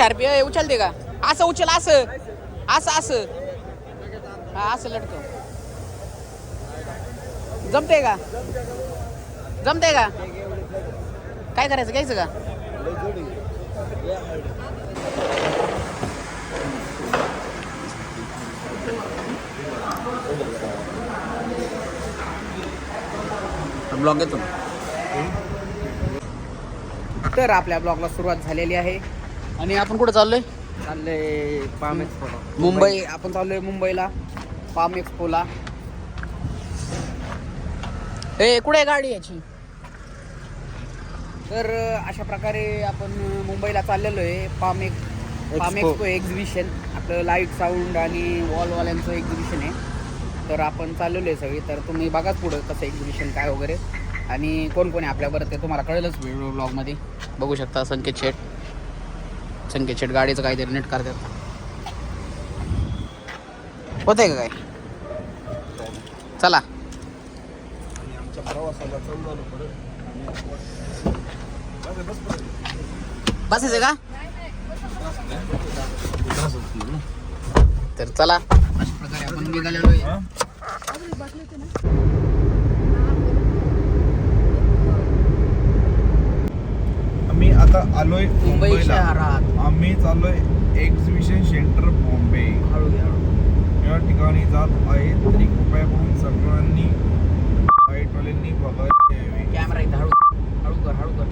Sharpy उचलते का? असं उचल, असं असं असं हा असं लटकव. जमते का? जमते का? काय करायचं, घ्यायचं का? ब्लॉग येतो. तर आपल्या ब्लॉगला सुरुवात झालेली आहे आणि आपण कुठं चाललोय? Palm expo Mumbai. आपण चाललोय मुंबईला पाम एक्सपोला. ए कुठे गाडी याची? तर अशा प्रकारे आपण मुंबईला चाललेलो आहे. पाम एक्सपो एक्झिबिशन, आपलं लाईट साऊंड आणि वॉलवाल्यांचं एक्झिबिशन आहे. तर आपण चाललेलो आहे सगळी. तर तुम्ही बघाच पुढं कसं एक्झिबिशन काय वगैरे आणि कोण कोण आहे आपल्याबरोबर ते तुम्हाला कळेलच व्हिडिओ ब्लॉगमध्ये. बघू शकता संकेत शेट गाडीचं काहीतरी नीट करतात. होतंय का काय? चला आमच्या प्रवासाला बसायचं का? तर चला अशा प्रकारे आपण निघालेलो आहे. आम्ही आता आलोय मुंबई शहरात. आम्ही चाललोय एक्झिबिशन सेंटर बॉम्बे. या ठिकाणी जात आहे तरी कृपया करून सगळ्यांनी लाईटवाल्यांनी बघायला यावे. कॅमेरा इथं हळू हळू कर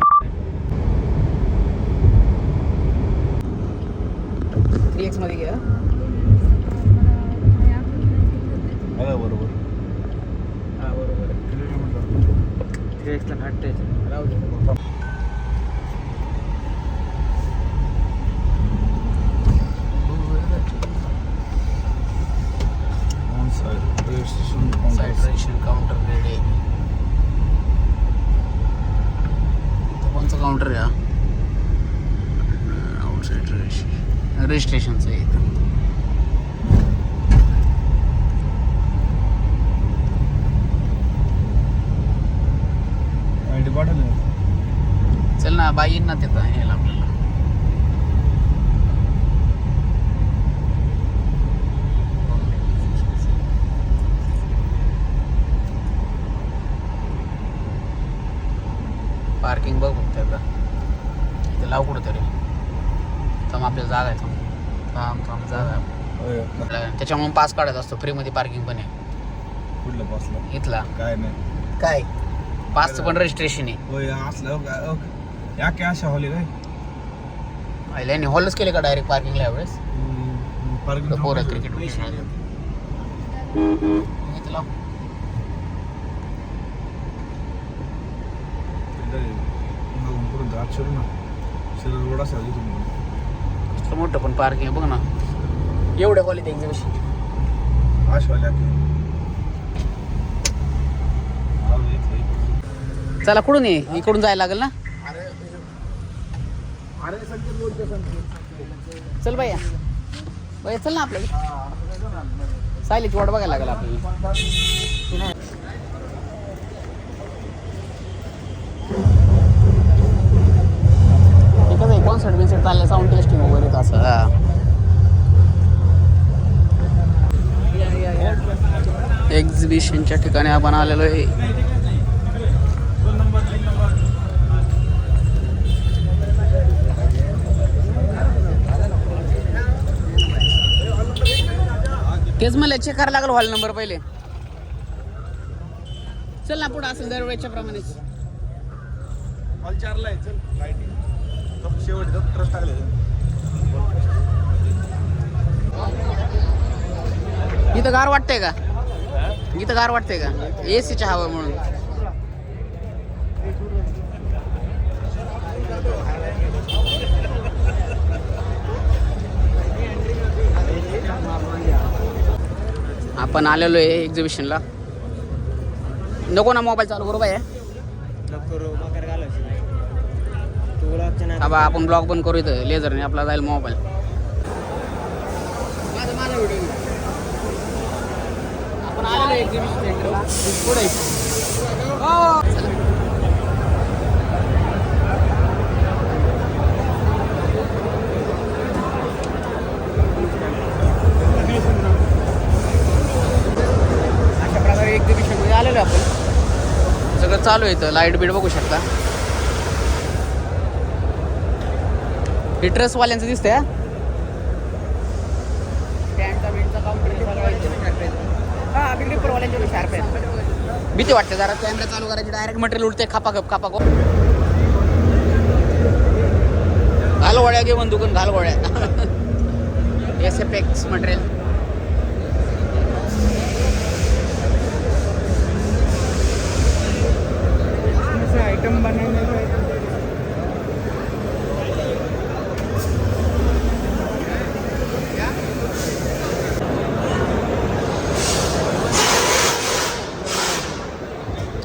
3x मध्ये घ्या. बरोबर हा बरोबर. 3x ला फाटते. राहू दे. Side counter ready. कोणचं काउंटर आहे? आउटसाइड रजिस्ट्रेशनचं आहे इथं. चल ना बाई ना तिथं यायला आपल्याला. पार्किंग बघ फक्त एकदा. इथं लाव कुठं तरी. थांब आपल्याला जागा आहे. थांब जागा आहे. त्याच्यामुळे पास काढायचा असतो. फ्रीमध्ये पार्किंग पण आहे. कुठलं पासला? इथला काय नाही. काय पासचं पण रजिस्ट्रेशन आहे. होय असलं या काय अशा हॉली काय आयला हॉलच केले का डायरेक्ट पार्किंगला यावेळेस? पार्किंग पोरं क्रिकेट इथं लाव. मोठं पण पार्किंग आहे बघ ना. एवढ्या कॉलेज एक्झिबिशन. चला कुठून ये? इकडून जायला लागेल ना. चल भैया चल ना आपल्याला. सायलीची वाट बघायला लागेल आपल्याला. कसं आहे कॉन्सर्ट बिन्सर्ट चाललं, साऊंड टेस्टिंग वगैरे असं. एक्झिबिशनच्या ठिकाणी आपण आलेलो आहे. तेच मला चेक करायला लागलं हॉल नंबर पहिले. चल ना पुढे असेल दरवेळेच्या प्रमाणेच. हॉल 4 ला आहे. चल लाईटिंग शेवट ट्रस्ट टाकले. इथं गार वाटतंय का? इथं गार वाटतंय का? एसीच्या हवा म्हणून. आपण आलेलो आहे एक्झिबिशनला. नको ना मोबाईल चालू करू बाय. आपण ब्लॉग पण करू इथं लेझरने आपला जाईल मोबाईल. आपण आलेलो एक्झिबिशन सेंटरला पुढे. एक्झिबिशनमध्ये आलेलो आहे आपण. सगळं चालू आहे इथं. लाईट बीट बघू शकता. हे ट्रसवाल्यांचं दिसतंय हा. स्टँडचा बिंडचा काउंटर सगळं. हा बिल्डिंगवाल्यांच्या शार्प आहेत. भीती वाटते जरा कॅमेरा चालू करायची डायरेक्ट मटेरियल उडते खापाखप खापाखप. घाल गोळ्या घे बंदुकून घाल गोळ्या. SFX material. आयटम बनवण्याचं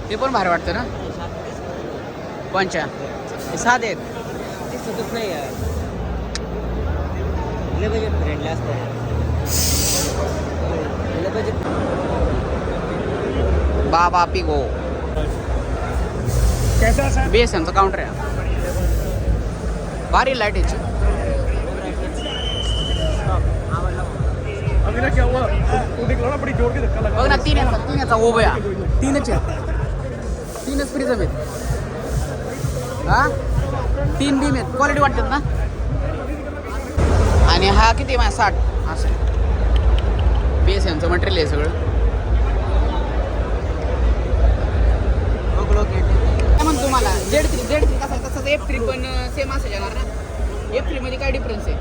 ते पण भारी वाटतं ना. कोणच्या हे साधे आहेत. ते सुचत नाही यार. लय बजेट फ्रेंडली असतं. लय बजेट. बाबा पिगो BSNचं काउंटर आहे. भारी लाईट याची. बघ ना 3 याचा ओबया 3च आहे. 3च प्रिझम आहेत. हा 3 बीम आहेत. क्वालिटी वाटतात ना. आणि हा किती 60 असं BSNचं मटेरियल आहे सगळं. काय म्हणतो तुम्हाला Z3 कसा तसंच F3 पण सेम असं येणार ना. F3 मध्ये काय डिफरन्स आहे.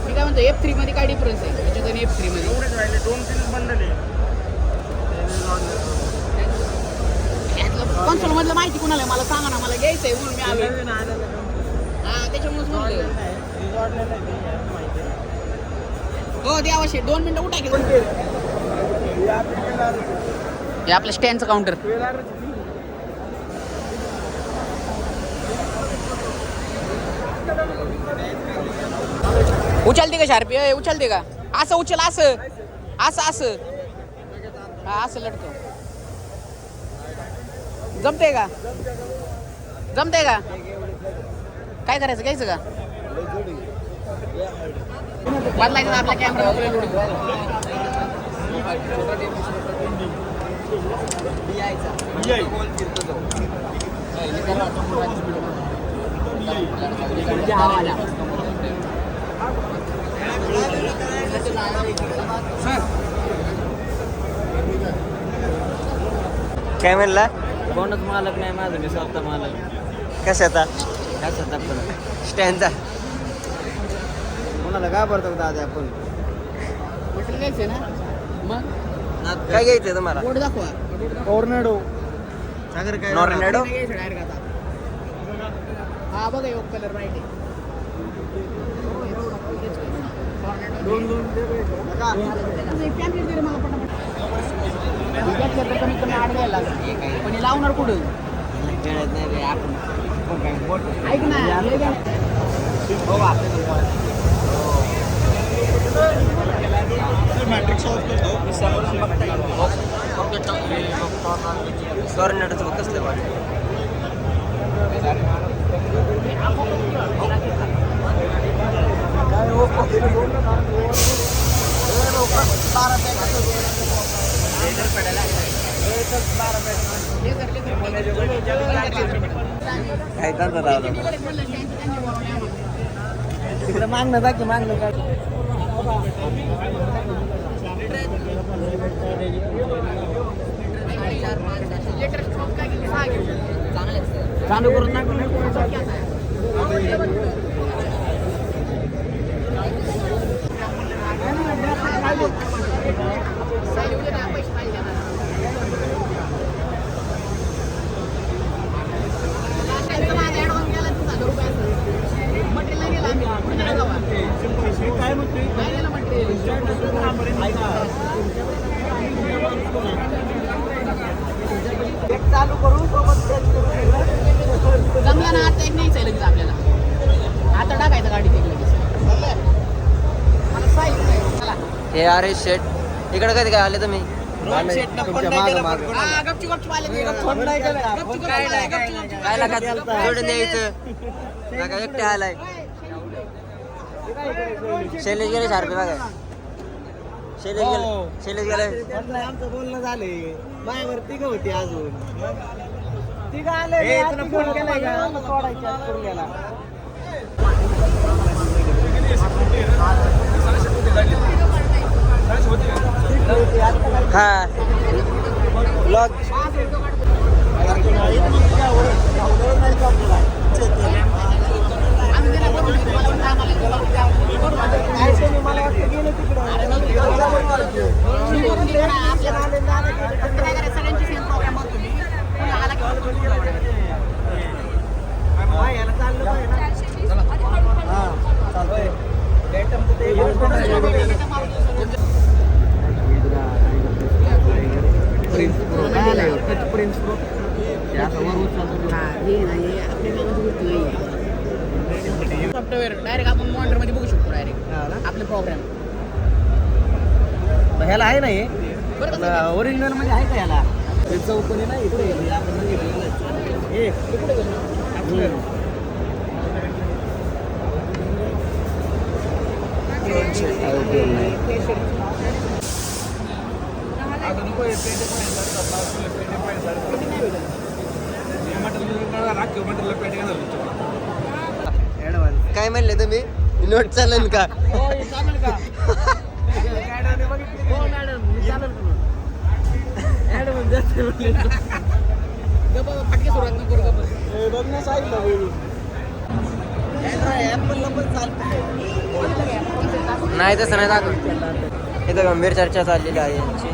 मी काय म्हणतो F3 मध्ये काय डिफरन्स आहे त्याच्यात आणि F3 मध्ये. 2-3 बंडल आहे. कॉन्सोल मधलं माहिती कुणाला आहे मला सांगा ना. मला घ्यायचं आहे म्हणून मी आलो. हा त्याच्यामुळेच म्हणलं. हो द्या अवश्य 2 मिनिटं उठा की. हे आपलं स्टँडचं काउंटर. उचलते का शार्पी उचलते का. असं उचल असं असं असं हा असं लटकं. जमते का काय करायचं घ्यायचं का बदलायचं आपला कॅमेरा. काय म्हणला. कोणच मालक नाही माझं. मी स्वतः मालक. कशाचा स्टँडचा. कोणाला घाबरतो दादा आपण. मटेरियल घ्यायचं ना मग काय घ्यायचंय तुम्हाला. कोड दाखवा. टॉर्नेडो. सागर काय टॉर्नेडो. हा बघा योग कलर राईट आहे. कमी कमी आड घ्यायला पण हे लावणार कुठं. ऐक ना टॉर्नेडोचं कसलं वाटतं. काय करतात दादा. तिकडे मागणं जा की मागणं काय. चालू करून टाकू. चालू करू सोबत जमला ना आता एक न्यायचं आहे लगेच आपल्याला. आता टाकायचं गाडीत एक लगेच. मला साईज नाही चला. हे अरे शेट इकडे कधी काय आले तुम्ही. तुमच्या मागं हा गपचूप गपचूप आले ते. फोन नाही केला. गपचूप काय नाही काय लागा जोडून यायचं. लागा एकटे आलाय. शैलेश गेले शार्पे बघा. शैलेश गेला शैलेश गेला आमचं बोलणं झालंय माझ्यावर तिघ होती अजून तिघ आले फोन केलाय का सोडायच्या कुर्ल्याला हा ब्लॉग सॉफ्टवेअर डायरेक्ट आपण मॉनिटर मध्ये बघू शकतो डायरेक्ट आपले प्रोग्राम. ह्याला आहे ना हे ओरिजिनल मध्ये आहे का ह्याला चौकोनी नाही इकडे आपण काय म्हणले तुम्ही नोट चालेल का चालेल का हो मॅडम मी चालेल का मॅडम फटके सुरुवात नको करू गप्प. बघण्यास आहे नाही तसं नाही दाखव इथं गंभीर चर्चा चाललेली आहे यांची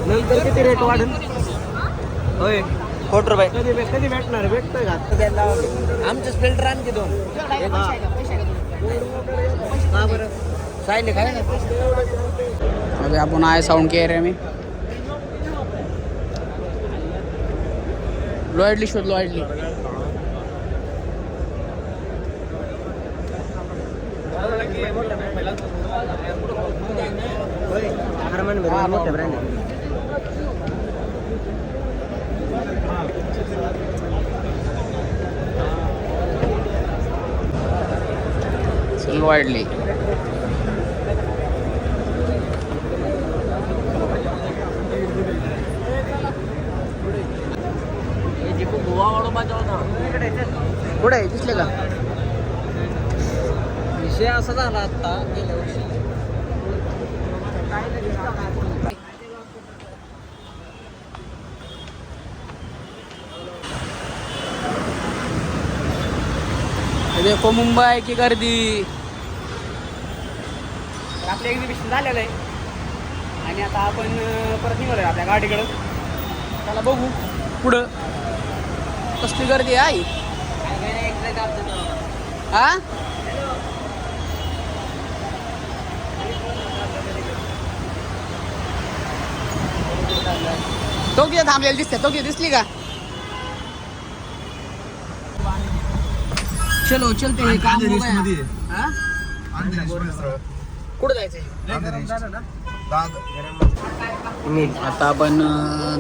नंतर किती रेट वाढेल होय ₹1 कधी भेटणार भेटतोय का आमचेच फिल्टर आणखी 2 हा बरं सायले काय ना अभी आपण आए साउंड के एरिया में लॉयडली शोध लॉयडली. हरमन मोठे ब्रँड लॉयडली. कुठे आहे दिसले का विषय असा झाला आता गेल्या वर्षी देखो मुंबई की गर्दी. तर आपलं एक्झिबिशन झालेलं आहे आणि आता आपण परत निघालो आहे आपल्या गाडीकडं. त्याला बघू पुढं कसली गर्दी आहे. हा तो किती थांबलेला दिसते तो किती दिसली का. चलो चलते हैं काम हो गया. हाँ? कुठं जायचंय आता आपण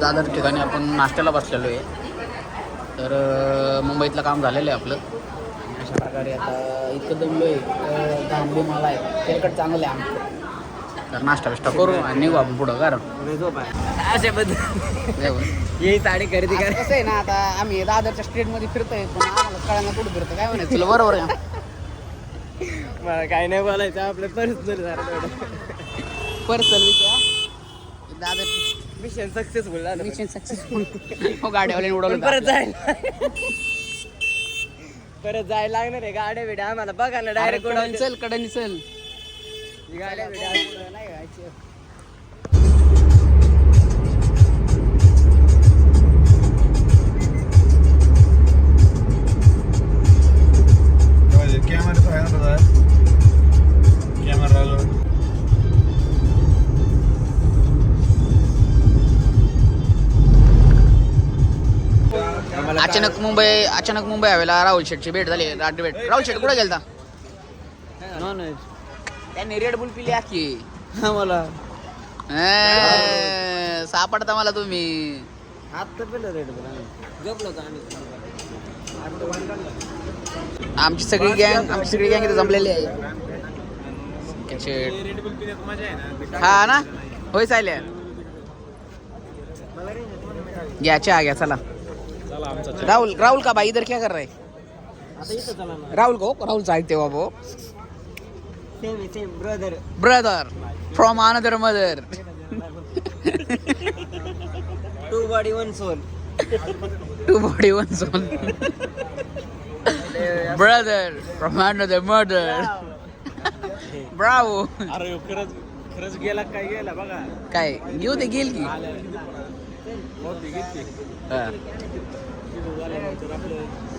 दादर ठिकाणी आपण नाश्त्याला बसलेलो आहे. तर मुंबईतलं काम झालेलं आहे आपलं. अशा प्रकारे आता इतकं दमलो आहे थांबलो मला आहे तेलकट चांगलं आहे आमचं. तर नाश्ता बिष्टा करू आणि निघू आपण पुढं कारण अशा बद्दल ही साडी खरेदी आता कसं आहे ना आता आम्ही दादरच्या स्ट्रीटमध्ये फिरतोय पण आम्हाला कळायला कुठं फिरतो काय म्हणायचं तुला बरोबर आहे. मला काही नाही बोलायचं आपलं पर्सनल झालं पर्सल दादर मिशन सक्सेसफुल झालं मिशन सक्सेसफुल. हो गाड्यावाल्याने उडवलं परत जायला लागणार आहे गाड्या बिड्या आम्हाला बघा ना डायरेक्ट डायरेक्ट चल कडनी चल गाड्या बिड्या नाही गायचं. अचानक मुंबई हवेला राहुल शेठची भेट झाली. राहुल शेठ कुठे गेलता. नॉन व्हेज त्यांनी रेड बुल पिली आखी आम्हाला सापडता मला तुम्ही. आता पेलं रेड जपलो आम्ही आमची सगळी गँग इथे जमलेली आहे. हा ना होय चालेल. घ्या चहा घ्या चला. राहुल का भाई इधर क्या कर रहा है? आता इथं चला ना. राहुल ऐकते बाबू. Same brother. Brother from another mother. 2 body 1 soul. 2 body 1 soul. Brother from another mother. Bravo. अरे खरंच गेला काय गेला बघा. काय घेऊ दे गेल की. हा. आपलं